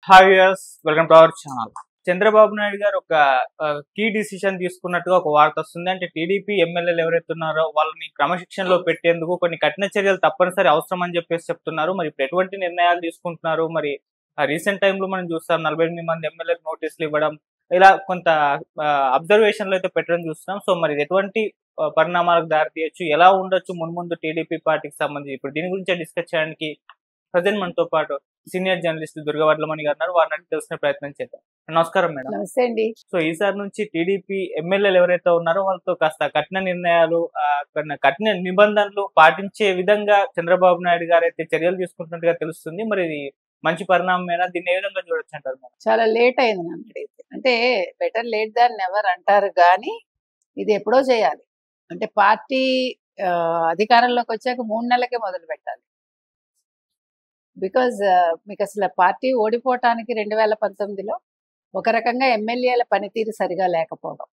Hi viewers, welcome to our channel. Chandrababu Naidu గారు ఒక key decision తీసుకున్నట్టుగా ఒక వార్త వస్తుంది. అంటే టీడీపీ ఎమ్మెల్యేలు ఎవరైతే ఉన్నారో వాళ్ళని క్రమశిక్షణలో పెట్టేందుకు కొన్ని కఠిన చర్యలు తప్పనిసరి అవసరం అని చెప్పేసి చెప్తున్నారు. మరి ఇప్పుడు ఎటువంటి నిర్ణయాలు తీసుకుంటున్నారు? మరి రీసెంట్ టైంలో మనం చూస్తాం 48 మంది ఎమ్మెల్యేలకు నోటీసులు ఇవ్వడం, ఇలా కొంత అబ్జర్వేషన్లు అయితే పెట్టడం చూస్తున్నాం. సో మరి ఎటువంటి పరిణామాలకు దారితీయచ్చు, ఎలా ఉండొచ్చు మున్ముందు టీడీపీ పార్టీకి సంబంధించి ఇప్పుడు దీని గురించి డిస్కస్ చేయడానికి ప్రజెంట్ మనతో పాటు సీనియర్ జర్నలిస్ట్ దుర్గవడ్లమణి గారు ఉన్నారు. వారిని తెలుసుకునే ప్రయత్నం చేద్దాం. నమస్కారం మేడం. నమస్తే అండి. సో ఈసారి నుంచి టీడీపీ ఎమ్మెల్యేలు ఎవరైతే ఉన్నారో వాళ్ళతో కాస్త కఠిన నిర్ణయాలు, కఠిన నిబంధనలు పాటించే విధంగా చంద్రబాబు నాయుడు గారు అయితే చర్యలు తీసుకుంటున్నట్టుగా తెలుస్తుంది. మరి ఇది మంచి పరిణామమేనా? దీన్ని ఏ విధంగా చూడొచ్చు అంటారు మేడం? చాలా లేట్ అయింది నన్ను అడిగితే. అంటే బెటర్ లేట్ దాన్ నెవర్ అంటారు, కానీ ఇది ఎప్పుడో చేయాలి. అంటే పార్టీ అధికారంలోకి వచ్చాక 3 నెలలకే మొదలు పెట్టాలి. బికాజ్ మీకు అసలు పార్టీ ఓడిపోవటానికి 2019లో ఒక రకంగా ఎమ్మెల్యేల పనితీరు సరిగా లేకపోవడం,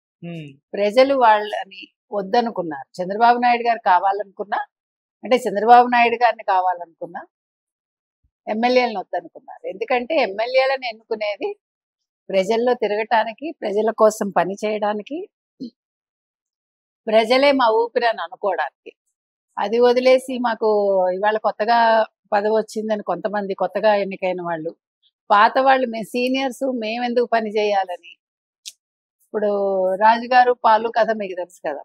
ప్రజలు వాళ్ళని వద్దనుకున్నారు. చంద్రబాబు నాయుడు గారు కావాలనుకున్నా, అంటే చంద్రబాబు నాయుడు గారిని కావాలనుకున్నా ఎమ్మెల్యేలను వద్దనుకున్నారు. ఎందుకంటే ఎమ్మెల్యేలను ఎన్నుకునేది ప్రజల్లో తిరగటానికి, ప్రజల కోసం పని చేయడానికి, ప్రజలే మా ఊపిరని అనుకోవడానికి. అది వదిలేసి మాకు ఇవాళ కొత్తగా పదవి వచ్చిందని కొంతమంది కొత్తగా ఎన్నికైన వాళ్ళు, పాత వాళ్ళు మేము సీనియర్స్ మేమెందుకు పని చేయాలని. ఇప్పుడు రాజుగారు పాలు కథ మీకు తెలుసు కదా.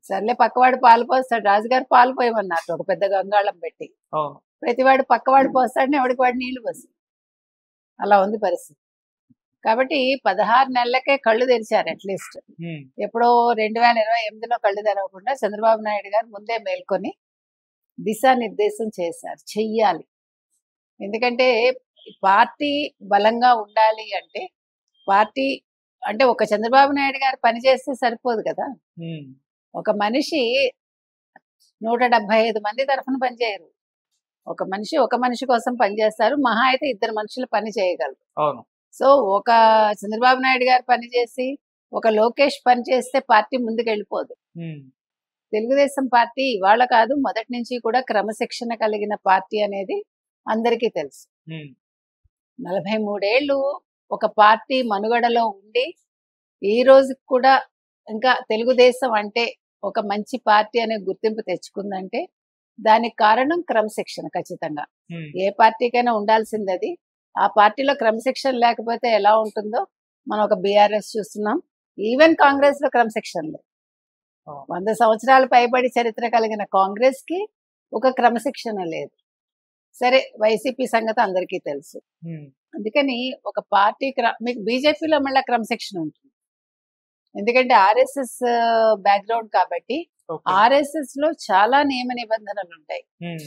సర్లే పక్కవాడు పాలు పోస్తాడు, రాజుగారు పాలు పోయమన్నారు ఒక పెద్ద గంగాళం పెట్టి. ప్రతివాడు పక్కవాడు పోస్తాడని ఎవడికి వాడు నీళ్లు పోసి, అలా ఉంది పరిస్థితి. కాబట్టి 16 నెలలకే కళ్ళు తెరిచారు. అట్లీస్ట్ ఎప్పుడో 2028లో కళ్ళు తెరవకుండా చంద్రబాబు నాయుడు గారు ముందే మేల్కొని దిశానిర్దేశం చేశారు, చెయ్యాలి. ఎందుకంటే పార్టీ బలంగా ఉండాలి అంటే, పార్టీ అంటే ఒక చంద్రబాబు నాయుడు గారు పని చేస్తే సరిపోదు కదా. ఒక మనిషి 175 మంది తరఫున పనిచేయరు. ఒక మనిషి కోసం పనిచేస్తారు. మహా అయితే 2 మనుషులు పని చేయగలరు. సో ఒక చంద్రబాబు నాయుడు గారు పనిచేసి ఒక లోకేష్ పని చేస్తే పార్టీ ముందుకు వెళ్ళిపోదు. తెలుగుదేశం పార్టీ ఇవాళ కాదు, మొదటి నుంచి కూడా క్రమశిక్షణ కలిగిన పార్టీ అనేది అందరికీ తెలుసు. 43 ఏళ్ళు ఒక పార్టీ మనుగడలో ఉండి ఈ రోజు కూడా ఇంకా తెలుగుదేశం అంటే ఒక మంచి పార్టీ అనే గుర్తింపు తెచ్చుకుందంటే దానికి కారణం క్రమశిక్షణ. ఖచ్చితంగా ఏ పార్టీకైనా ఉండాల్సింది అది. ఆ పార్టీలో క్రమశిక్షణ లేకపోతే ఎలా ఉంటుందో మనం ఒక బీఆర్ఎస్ చూస్తున్నాం. ఈవెన్ కాంగ్రెస్ లో క్రమశిక్షణ లేదు. 100 సంవత్సరాలు పైబడి చరిత్ర కలిగిన కాంగ్రెస్ కి ఒక క్రమశిక్షణ లేదు. సరే, వైసీపీ సంగతి అందరికీ తెలుసు. అందుకని ఒక పార్టీ మీకు బీజేపీలో మళ్ళీ క్రమశిక్షణ ఉంటుంది. ఎందుకంటే ఆర్ఎస్ఎస్ బ్యాక్గ్రౌండ్ కాబట్టి ఆర్ఎస్ఎస్ లో చాలా నియమ నిబంధనలు ఉంటాయి,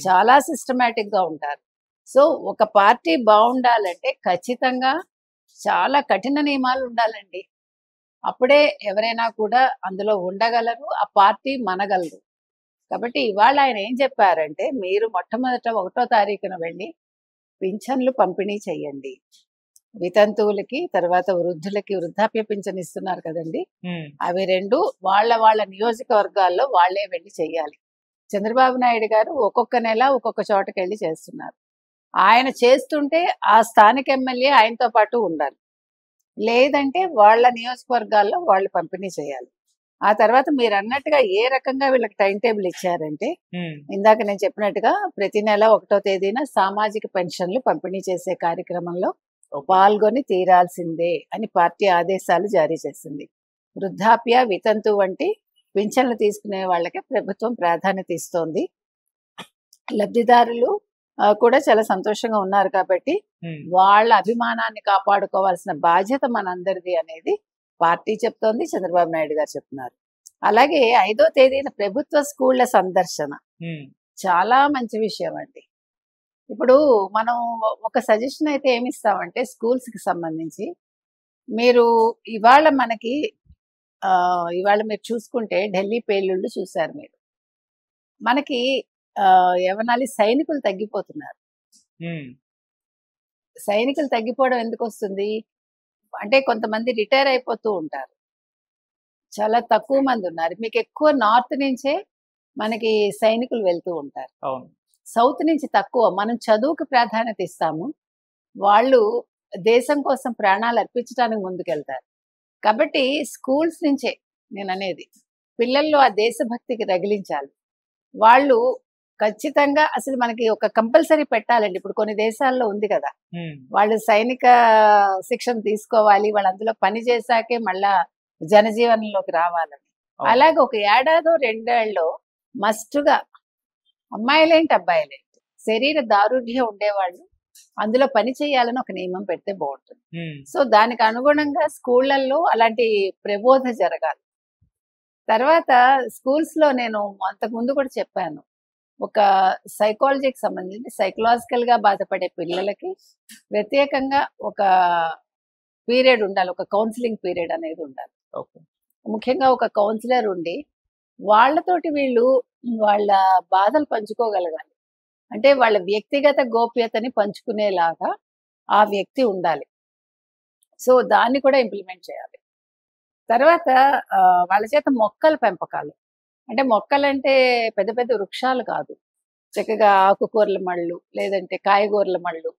చాలా సిస్టమేటిక్ గా ఉంటారు. సో ఒక పార్టీ బాగుండాలంటే ఖచ్చితంగా చాలా కఠిన నియమాలు ఉండాలండి. అప్పుడే ఎవరైనా కూడా అందులో ఉండగలరు, ఆ పార్టీ మనగలరు. కాబట్టి ఇవాళ ఆయన ఏం చెప్పారంటే, మీరు మొట్టమొదట 1వ తారీఖున వెళ్ళి పింఛన్లు పంపిణీ చెయ్యండి. వితంతువులకి, తర్వాత వృద్ధులకి వృద్ధాప్య పింఛన్ ఇస్తున్నారు కదండి, అవి 2 వాళ్ళ నియోజకవర్గాల్లో వాళ్లే వెళ్ళి చెయ్యాలి. చంద్రబాబు నాయుడు గారు ఒక్కొక్క నెల ఒక్కొక్క చోటకి వెళ్ళి చేస్తున్నారు. ఆయన చేస్తుంటే ఆ స్థానిక ఎమ్మెల్యే ఆయనతో పాటు ఉండాలి, లేదంటే వాళ్ళ నియోజకవర్గాల్లో వాళ్ళు పంపిణీ చేయాలి. ఆ తర్వాత మీరు అన్నట్టుగా ఏ రకంగా వీళ్ళకి టైం టేబుల్ ఇచ్చారంటే, ఇందాక నేను చెప్పినట్టుగా ప్రతి నెల 1వ తేదీన సామాజిక పెన్షన్లు పంపిణీ చేసే కార్యక్రమంలో పాల్గొని తీరాల్సిందే అని పార్టీ ఆదేశాలు జారీ చేసింది. వృద్ధాప్య, వితంతు వంటి పింఛన్లు తీసుకునే వాళ్ళకి ప్రభుత్వం ప్రాధాన్యత ఇస్తోంది. లబ్ధిదారులు కూడా చాలా సంతోషంగా ఉన్నారు. కాబట్టి వాళ్ళ అభిమానాన్ని కాపాడుకోవాల్సిన బాధ్యత మనందరిది అనేది పార్టీ చెప్తోంది, చంద్రబాబు నాయుడు గారు చెప్తున్నారు. అలాగే 5వ తేదీన ప్రభుత్వ స్కూళ్ల సందర్శన చాలా మంచి విషయం అండి. ఇప్పుడు మనం ఒక సజెషన్ అయితే ఏమిస్తామంటే, స్కూల్స్ కి సంబంధించి మీరు ఇవాళ మీరు చూసుకుంటే ఢిల్లీ పేలుళ్ళు చూశారు మీరు. మనకి ఏమనాలి, సైనికులు తగ్గిపోతున్నారు. సైనికులు తగ్గిపోవడం ఎందుకు వస్తుంది అంటే, కొంతమంది రిటైర్ అయిపోతూ ఉంటారు, చాలా తక్కువ మంది ఉన్నారు. మీకు ఎక్కువ నార్త్ నుంచే మనకి సైనికులు వెళ్తూ ఉంటారు, సౌత్ నుంచి తక్కువ. మనం చదువుకు ప్రాధాన్యత ఇస్తాము, వాళ్ళు దేశం కోసం ప్రాణాలు అర్పించడానికి ముందుకెళ్తారు. కాబట్టి స్కూల్స్ నుంచే నేననేది పిల్లల్లో ఆ దేశభక్తికి రగిలించాలి. వాళ్ళు ఖచ్చితంగా అసలు మనకి ఒక కంపల్సరీ పెట్టాలండి. ఇప్పుడు కొన్ని దేశాల్లో ఉంది కదా, వాళ్ళు సైనిక శిక్షణ తీసుకోవాలి, వాళ్ళు అందులో పని చేశాకే మళ్ళా జనజీవనంలోకి రావాలని. అలాగే ఒక ఏడాదో 2 ఏళ్ళలో మస్టుగా అమ్మాయిలేంటి అబ్బాయిలేంటి శరీర దారుఢ్యం ఉండేవాళ్ళు అందులో పని చేయాలని ఒక నియమం పెడితే బాగుంటుంది. సో దానికి అనుగుణంగా స్కూళ్ళల్లో అలాంటి ప్రబోధ జరగాలి. తర్వాత స్కూల్స్ లో నేను అంతకు ముందు కూడా చెప్పాను, ఒక సైకాలజీకి సంబంధించి సైకలాజికల్ గా బాధపడే పిల్లలకి ప్రత్యేకంగా ఒక పీరియడ్ ఉండాలి, ఒక కౌన్సిలింగ్ పీరియడ్ అనేది ఉండాలి. ముఖ్యంగా ఒక కౌన్సిలర్ ఉండి వాళ్ళతోటి వీళ్ళు వాళ్ళ బాధలు పంచుకోగలగాలి. అంటే వాళ్ళ వ్యక్తిగత గోప్యతని పంచుకునేలాగా ఆ వ్యక్తి ఉండాలి. సో దాన్ని కూడా ఇంప్లిమెంట్ చేయాలి. తర్వాత వాళ్ళ చేత మొక్కల పెంపకాలు, అంటే మొక్కలంటే పెద్ద పెద్ద వృక్షాలు కాదు, చక్కగా ఆకుకూరల మళ్ళు లేదంటే కాయగూరల మళ్ళు.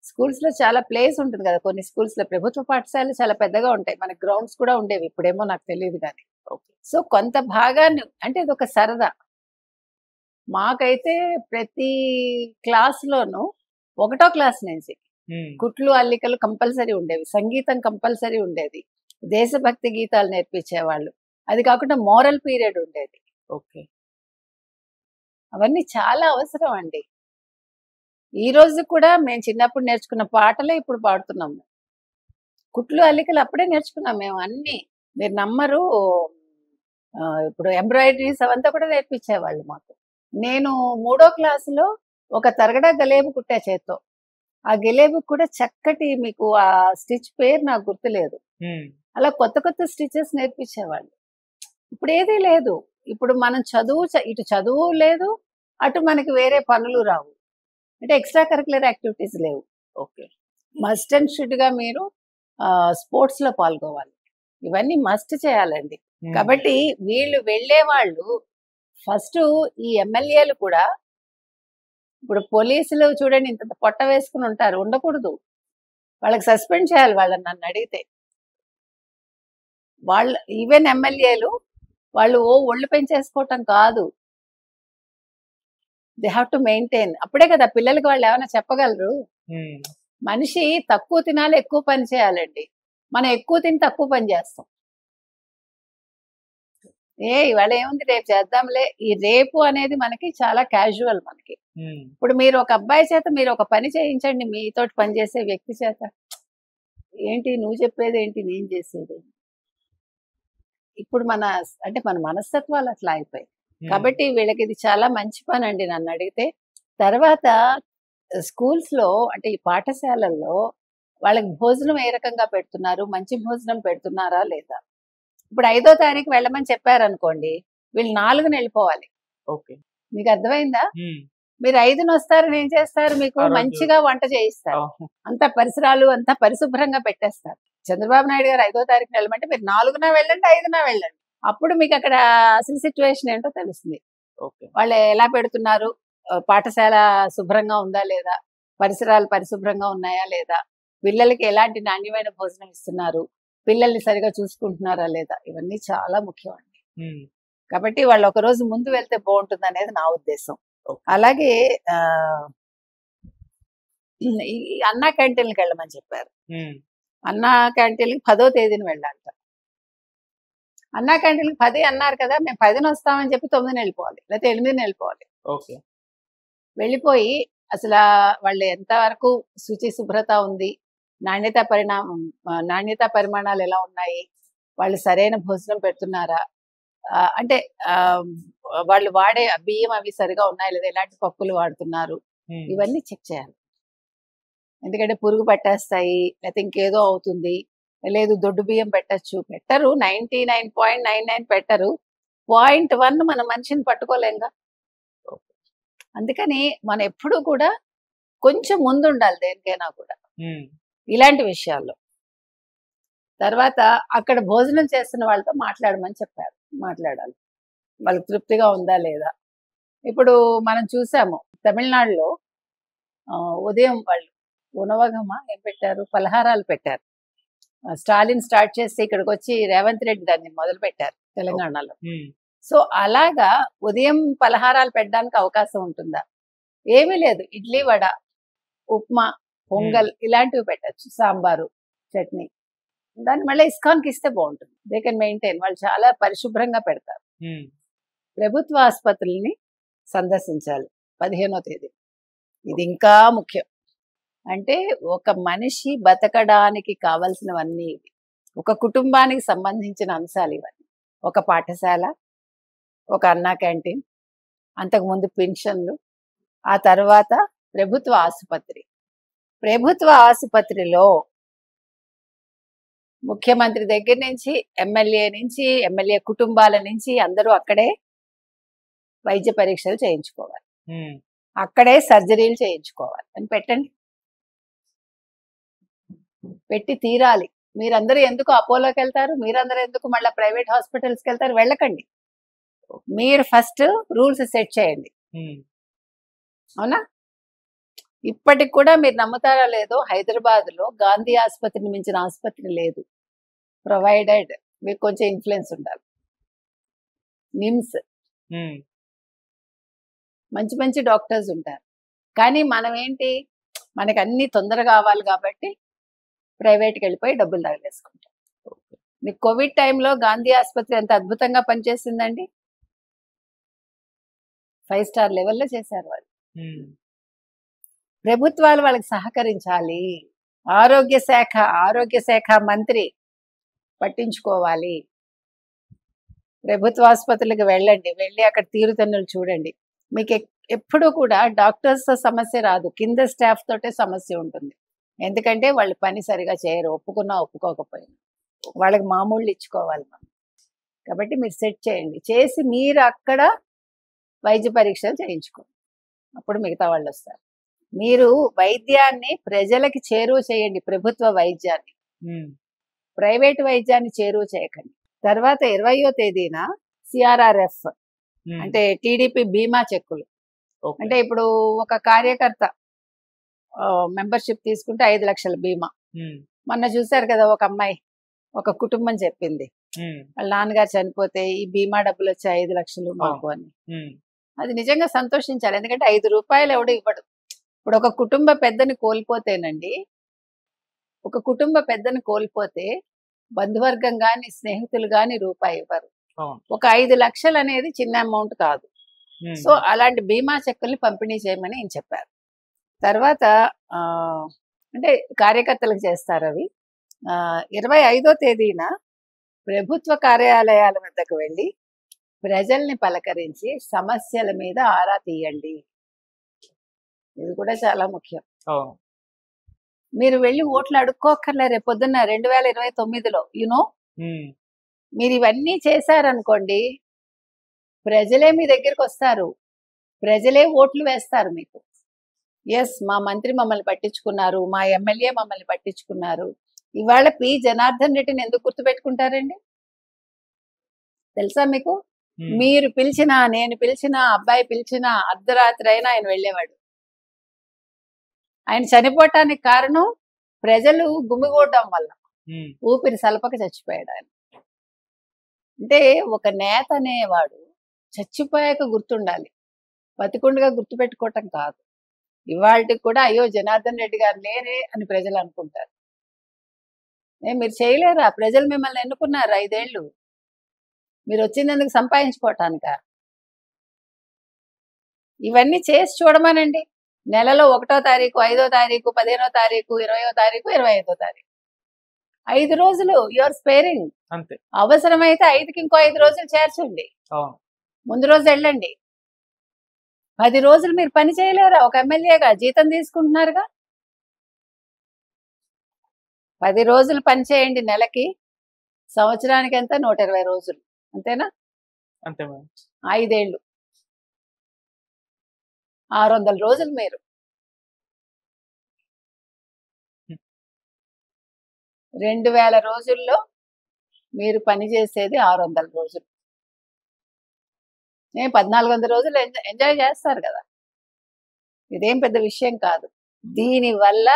స్కూల్స్ లో చాలా ప్లేస్ ఉంటుంది కదా, కొన్ని స్కూల్స్ లో ప్రభుత్వ పాఠశాలలు చాలా పెద్దగా ఉంటాయి, మనకి గ్రౌండ్స్ కూడా ఉండేవి, ఇప్పుడేమో నాకు తెలియదు కానీ. సో కొంత భాగాన్ని అంటే ఇది ఒక సరదా. మాకైతే ప్రతి క్లాస్ లోనూ 1వ క్లాస్ నుంచి కుట్లు అల్లికలు కంపల్సరీ ఉండేవి, సంగీతం కంపల్సరీ ఉండేది, దేశభక్తి గీతాలు నేర్పించేవాళ్ళు, అది కాకుండా మోరల్ పీరియడ్ ఉండేది. అవన్నీ చాలా అవసరం అండి. ఈ రోజు కూడా మేము చిన్నప్పుడు నేర్చుకున్న పాటలే ఇప్పుడు పాడుతున్నాము. కుట్లు అల్లికలు అప్పుడే నేర్చుకున్నాం మేము అన్ని. మీరు నమ్మరు, ఇప్పుడు ఎంబ్రాయిడరీస్ అవంతా కూడా నేర్పించేవాళ్ళు మాకు. నేను 3వ క్లాసులో ఒక తరగడా గలేబు కుట్టా చేత్తో. ఆ గలేబు కూడా చక్కటి, మీకు ఆ స్టిచ్ పేరు నాకు గుర్తులేదు, అలా కొత్త కొత్త స్టిచెస్ నేర్పించేవాళ్ళు. ఇప్పుడు ఏదీ లేదు. ఇప్పుడు మనం ఇటు చదువు లేదు, అటు మనకి వేరే పనులు రావు, అంటే ఎక్స్ట్రా కరిక్యులర్ యాక్టివిటీస్ లేవు. మస్ట్ అండ్ షుడ్ గా మీరు స్పోర్ట్స్ లో పాల్గొవాలి, ఇవన్నీ మస్ట్ చేయాలండి. కాబట్టి వీళ్ళు వెళ్ళే వాళ్ళు ఫస్ట్ ఈ ఎమ్మెల్యేలు కూడా, ఇప్పుడు పోలీసులు చూడండి ఇంత పొట్ట వేసుకుని ఉంటారు, ఉండకూడదు, వాళ్ళకి సస్పెండ్ చేయాలి వాళ్ళని నన్ను అడిగితే. వాళ్ళు ఈవెన్ ఎమ్మెల్యేలు వాళ్ళు ఒళ్ళు పెంచేసుకోవటం కాదు, దే హ్యావ్ టు మెయింటైన్. అప్పుడే కదా పిల్లలకి వాళ్ళు ఏమైనా చెప్పగలరు. మనిషి తక్కువ తినాలి, ఎక్కువ పని చేయాలండి. మనం ఎక్కువ తిని తక్కువ పని చేస్తాం. ఇవాళ ఏముంది రేపు చేద్దాంలే, ఈ రేపు అనేది మనకి చాలా క్యాజువల్ మనకి. ఇప్పుడు మీరు ఒక అబ్బాయి చేత మీరు ఒక పని చేయించండి, మీతోటి పని చేసే వ్యక్తి చేత, ఏంటి నువ్వు చెప్పేది ఏంటి నేను చేసేది. ఇప్పుడు మన మనస్తత్వాలు అట్లా అయిపోయాయి. కాబట్టి వీళ్ళకి ఇది చాలా మంచి పని అండి నన్ను అడిగితే. తర్వాత స్కూల్స్ లో అంటే ఈ పాఠశాలల్లో వాళ్ళకి భోజనం ఏ రకంగా పెడుతున్నారు, మంచి భోజనం పెడుతున్నారా లేదా. ఇప్పుడు 5వ తారీఖు వెళ్ళమని చెప్పారనుకోండి, వీళ్ళు 4న వెళ్ళిపోవాలి. మీకు అర్థమైందా? మీరు 5న వస్తారని ఏం చేస్తారు, మీకు మంచిగా వంట చేయిస్తారు, అంత పరిసరాలు అంతా పరిశుభ్రంగా పెట్టేస్తారు. చంద్రబాబు నాయుడు గారు 5వ తారీఖున వెళ్ళమంటే మీరు 4న వెళ్ళండి, 5న వెళ్ళండి, అప్పుడు మీకు అక్కడ అసలు సిచ్యువేషన్ ఏంటో తెలుస్తుంది. వాళ్ళు ఎలా పెడుతున్నారు, పాఠశాల శుభ్రంగా ఉందా లేదా, పరిసరాలు పరిశుభ్రంగా ఉన్నాయా లేదా, పిల్లలకి ఎలాంటి నాణ్యమైన భోజనం ఇస్తున్నారు, పిల్లల్ని సరిగా చూసుకుంటున్నారా లేదా, ఇవన్నీ చాలా ముఖ్యం అండి. కాబట్టి వాళ్ళు ఒక రోజు ముందు వెళ్తే బాగుంటుంది అనేది నా ఉద్దేశం. అలాగే ఈ అన్నా క్యాంటీన్కి వెళ్ళమని చెప్పారు. అన్నా క్యాంటీన్కి 10వ తేదీన వెళ్ళాలంట. అన్నా క్యాంటీన్కి 10 అన్నారు కదా, మేము 10న వస్తామని చెప్పి 9న వెళ్ళిపోవాలి, లేకపోతే 8న వెళ్ళిపోవాలి. వెళ్ళిపోయి అసలు వాళ్ళు ఎంతవరకు శుచి శుభ్రత ఉంది, నాణ్యత పరిమాణాలు ఎలా ఉన్నాయి, వాళ్ళు సరైన భోజనం పెడుతున్నారా, అంటే వాళ్ళు వాడే బియ్యం అవి సరిగా ఉన్నాయి లేదా, ఎలాంటి పప్పులు వాడుతున్నారు, ఇవన్నీ చెక్ చేయాలి. ఎందుకంటే పురుగు పట్టేస్తాయి, లేకపోతే ఇంకేదో అవుతుంది, లేదు దొడ్డు బియ్యం పెట్టరు, 99.99 పెట్టరు, 0.1 మన మనిషిని పట్టుకోలేంగా. అందుకని మనం ఎప్పుడు కూడా కొంచెం ముందు ఉండాలి దేనికైనా కూడా ఇలాంటి విషయాల్లో. తర్వాత అక్కడ భోజనం చేస్తున్న వాళ్ళతో మాట్లాడమని చెప్పారు, మాట్లాడాలి, వాళ్ళకి తృప్తిగా ఉందా లేదా. ఇప్పుడు మనం చూసాము తమిళనాడులో ఉదయం వాళ్ళు ఉనవగమా ఏం పెట్టారు, పలహారాలు పెట్టారు. స్టాలిన్ స్టార్ట్ చేస్తే ఇక్కడికి వచ్చి రేవంత్ రెడ్డి దాన్ని మొదలు పెట్టారు తెలంగాణలో. సో అలాగా ఉదయం పలహారాలు పెట్టడానికి అవకాశం ఉంటుందా? ఏమీ లేదు. ఇడ్లీ, వడ, ఉప్మా, పొంగల్ ఇలాంటివి పెట్టచ్చు, సాంబారు, చట్నీ. దాన్ని మళ్ళీ ఇస్కాన్కి ఇస్తే బాగుంటుంది. They can maintain. వాళ్ళు చాలా పరిశుభ్రంగా పెడతారు. ప్రభుత్వ ఆసుపత్రుల్ని సందర్శించాలి 15వ తేదీ. ఇది ఇంకా ముఖ్యం. అంటే ఒక మనిషి బతకడానికి కావలసినవన్నీ ఇవి. ఒక కుటుంబానికి సంబంధించిన అంశాలు ఇవన్నీ. ఒక పాఠశాల, ఒక అన్నా క్యాంటీన్, అంతకుముందు పెన్షన్లు, ఆ తర్వాత ప్రభుత్వ ఆసుపత్రి. ప్రభుత్వ ఆసుపత్రిలో ముఖ్యమంత్రి దగ్గర నుంచి ఎమ్మెల్యే కుటుంబాల నుంచి అందరూ అక్కడే వైద్య పరీక్షలు చేయించుకోవాలి, అక్కడే సర్జరీలు చేయించుకోవాలి అని పెట్టండి. పెట్టి తీరాలి. మీరందరూ ఎందుకు అపోలోకి వెళ్తారు? మీరందరూ ఎందుకు మళ్ళీ ప్రైవేట్ హాస్పిటల్స్కి వెళ్తారు? వెళ్ళకండి. మీరు ఫస్ట్ రూల్స్ సెట్ చేయండి. అవునా? ఇప్పటికి కూడా మీరు నమ్ముతారా లేదో, హైదరాబాద్లో గాంధీ ఆసుపత్రిని మించిన ఆసుపత్రి లేదు. ప్రొవైడెడ్ మీకు కొంచెం ఇన్ఫ్లుయెన్స్ ఉండాలి. నిమ్స్ మంచి మంచి డాక్టర్స్ ఉంటారు. కానీ మనం ఏంటి, మనకి అన్ని తొందరగా కావాలి కాబట్టి ప్రైవేట్కి వెళ్ళిపోయి డబ్బులు తగిలేసుకుంటాం. మీకు కోవిడ్ టైంలో గాంధీ ఆసుపత్రి ఎంత అద్భుతంగా పనిచేసిందండి. 5 స్టార్ లెవెల్లో చేశారు వాళ్ళు. ప్రభుత్వాలు వాళ్ళకి సహకరించాలి. ఆరోగ్య శాఖ మంత్రి పట్టించుకోవాలి. ప్రభుత్వ ఆసుపత్రులకు వెళ్ళండి, వెళ్ళి అక్కడ తీరుతన్నులు చూడండి. మీకు ఎప్పుడు కూడా డాక్టర్స్ సమస్య రాదు, కింద స్టాఫ్ తోటే సమస్య ఉంటుంది. ఎందుకంటే వాళ్ళు పని సరిగా చేయరు, ఒప్పుకున్నా ఒప్పుకోకపోయినా. వాళ్ళకి మామూళ్ళు ఇచ్చుకోవాలి మనం. కాబట్టి మీరు సెట్ చేయండి, చేసి మీరు అక్కడ వైద్య పరీక్షలు చేయించుకోండి. అప్పుడు మిగతా వాళ్ళు వస్తారు. మీరు వైద్యాన్ని ప్రజలకి చేరువ చేయండి, ప్రభుత్వ వైద్యాన్ని. ప్రైవేట్ వైద్యాన్ని చేరువ చేయకండి. తర్వాత 20వ తేదీన CRRF అంటే టీడీపీ బీమా చెక్కులు. అంటే ఇప్పుడు ఒక కార్యకర్త మెంబర్షిప్ తీసుకుంటే 5 లక్షల బీమా. మొన్న చూశారు కదా, ఒక అమ్మాయి, ఒక కుటుంబం చెప్పింది వాళ్ళ నాన్నగారు చనిపోతే ఈ బీమా డబ్బులు వచ్చి 5 లక్షలు మాకు అని. అది నిజంగా సంతోషించాలి. ఎందుకంటే 5 రూపాయలు ఎవడు ఇవ్వడు. ఇప్పుడు ఒక కుటుంబ పెద్దని కోల్పోతేనండి, ఒక కుటుంబ పెద్దని కోల్పోతే బంధువర్గం గాని స్నేహితులు గాని రూపాయి ఇవ్వరు. ఒక 5 లక్షలు అనేది చిన్న అమౌంట్ కాదు. సో అలాంటి బీమా చెక్కుల్ని పంపిణీ చేయమని ఆయన చెప్పారు. తర్వాత అంటే కార్యకర్తలకు చేస్తారు అవి. 25వ తేదీన ప్రభుత్వ కార్యాలయాల వద్దకు వెళ్ళి ప్రజల్ని పలకరించి సమస్యల మీద ఆరా తీయండి. ఇది కూడా చాలా ముఖ్యం. మీరు వెళ్ళి ఓట్లు అడుక్కోక్కర్లే. రేపు పొద్దున్న 2029లో యూనో మీరు ఇవన్నీ చేశారనుకోండి, ప్రజలే మీ దగ్గరికి వస్తారు, ప్రజలే ఓట్లు వేస్తారు మీకు. ఎస్, మా మంత్రి మమ్మల్ని పట్టించుకున్నారు, మా ఎమ్మెల్యే మమ్మల్ని పట్టించుకున్నారు. ఇవాళ పి జనార్దన్ రెడ్డిని ఎందుకు గుర్తుపెట్టుకుంటారండి తెలుసా మీకు? మీరు పిలిచినా, నేను పిలిచినా, అబ్బాయి పిలిచినా అర్ధరాత్రి అయినా ఆయన వెళ్ళేవాడు. ఆయన చనిపోవటానికి కారణం ప్రజలు గుమిగూడడం వల్ల. ఊపిరి సలపక చచ్చిపోయాడు ఆయన. అంటే ఒక నేత అనేవాడు చచ్చిపోయాక గుర్తుండాలి, బతికుండగా గుర్తుపెట్టుకోవటం కాదు. ఇవాళకి కూడా అయ్యో జనార్దన్ రెడ్డి గారు లేరే అని ప్రజలు అనుకుంటారు. మీరు చేయలేరా? ప్రజలు మిమ్మల్ని ఎన్నుకున్నారు 5 ఏళ్ళు. మీరు వచ్చినందుకు సంపాదించుకోవటానిక? ఇవన్నీ చేసి చూడమనండి. నెలలో 1వ తారీఖు, 5వ తారీఖు, 15వ తారీఖు, 20వ తారీఖు, 25వ తారీఖు 5 రోజులు యువర్ స్పేరింగ్. అంతే. అవసరమైతే 5కి ఇంకో 5 రోజులు చేర్చండి. ముందు రోజు వెళ్ళండి. 10 రోజులు మీరు పని చేయలేరా? ఒక ఎమ్మెల్యేగా జీతం తీసుకుంటున్నారుగా. 10 రోజులు పని చేయండి నెలకి. సంవత్సరానికి ఎంత? 120 రోజులు. అంతేనా? అంతే. 5 ఏళ్ళు 600 రోజులు. మీరు 2000 రోజుల్లో మీరు పని చేసేది 600 రోజులు. 1400 రోజులు ఎంజాయ్ చేస్తారు కదా. ఇదేం పెద్ద విషయం కాదు. దీనివల్ల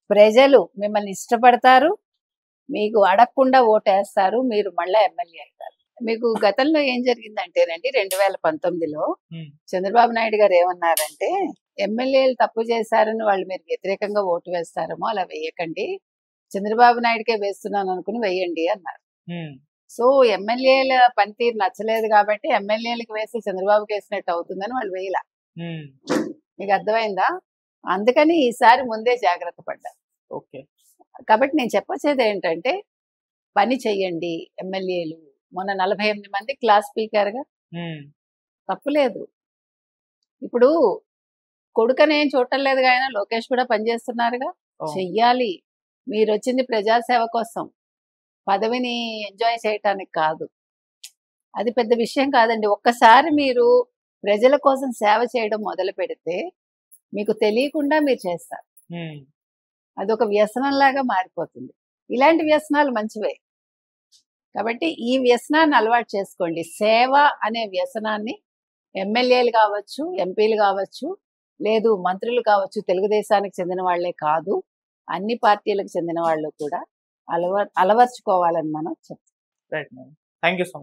ప్రజలు మిమ్మల్ని ఇష్టపడతారు, మీకు అడగకుండా ఓటేస్తారు, మీరు మళ్ళా ఎమ్మెల్యే అవుతారు. మీకు గతంలో ఏం జరిగిందంటేనండి 2019లో ఉమ్, చంద్రబాబు నాయుడు గారు ఏమన్నారంటే, ఎమ్మెల్యేలు తప్పు చేశారని వాళ్ళు మీరు వ్యతిరేకంగా ఓటు వేస్తారేమో, అలా వేయకండి, చంద్రబాబు నాయుడుకే వేస్తున్నాను అనుకుని వేయండి అన్నారు. ఉమ్, సో ఎమ్మెల్యేల పనితీరు నచ్చలేదు కాబట్టి ఎమ్మెల్యేలకు వేసి చంద్రబాబుకి వేసినట్టు అవుతుందని వాళ్ళు వేయలా. ఉమ్, మీకు అర్థమైందా? అందుకని ఈసారి ముందే జాగ్రత్త పడ్డారు. ఓకే. కాబట్టి నేను చెప్పొచ్చేది ఏంటంటే, పని చెయ్యండి ఎమ్మెల్యేలు. మొన్న 48 మంది క్లాస్ స్పీకర్గా ఉమ్, తప్పులేదు. ఇప్పుడు కొడుకనేం చూడటం లేదుగా, ఆయన లోకేష్ కూడా పనిచేస్తున్నారుగా. ఓ, చెయ్యాలి. మీరు వచ్చింది ప్రజాసేవ కోసం, పదవిని ఎంజాయ్ చేయటానికి కాదు. అది పెద్ద విషయం కాదండి. ఒక్కసారి మీరు ప్రజల కోసం సేవ చేయడం మొదలు పెడితే మీకు తెలియకుండా మీరు చేస్తారు. ఉమ్, అదొక వ్యసనంలాగా మారిపోతుంది. ఇలాంటి వ్యసనాలు మంచివే. కాబట్టి ఈ వ్యసనాన్ని అలవాటు చేసుకోండి. సేవ అనే వ్యసనాన్ని ఎమ్మెల్యేలు కావచ్చు, ఎంపీలు కావచ్చు, లేదు మంత్రులు కావచ్చు, తెలుగుదేశానికి చెందిన వాళ్ళే కాదు, అన్ని పార్టీలకు చెందిన వాళ్ళు కూడా అలవర్చుకోవాలని మనం చెప్తాం. Right madam. Thank you so much.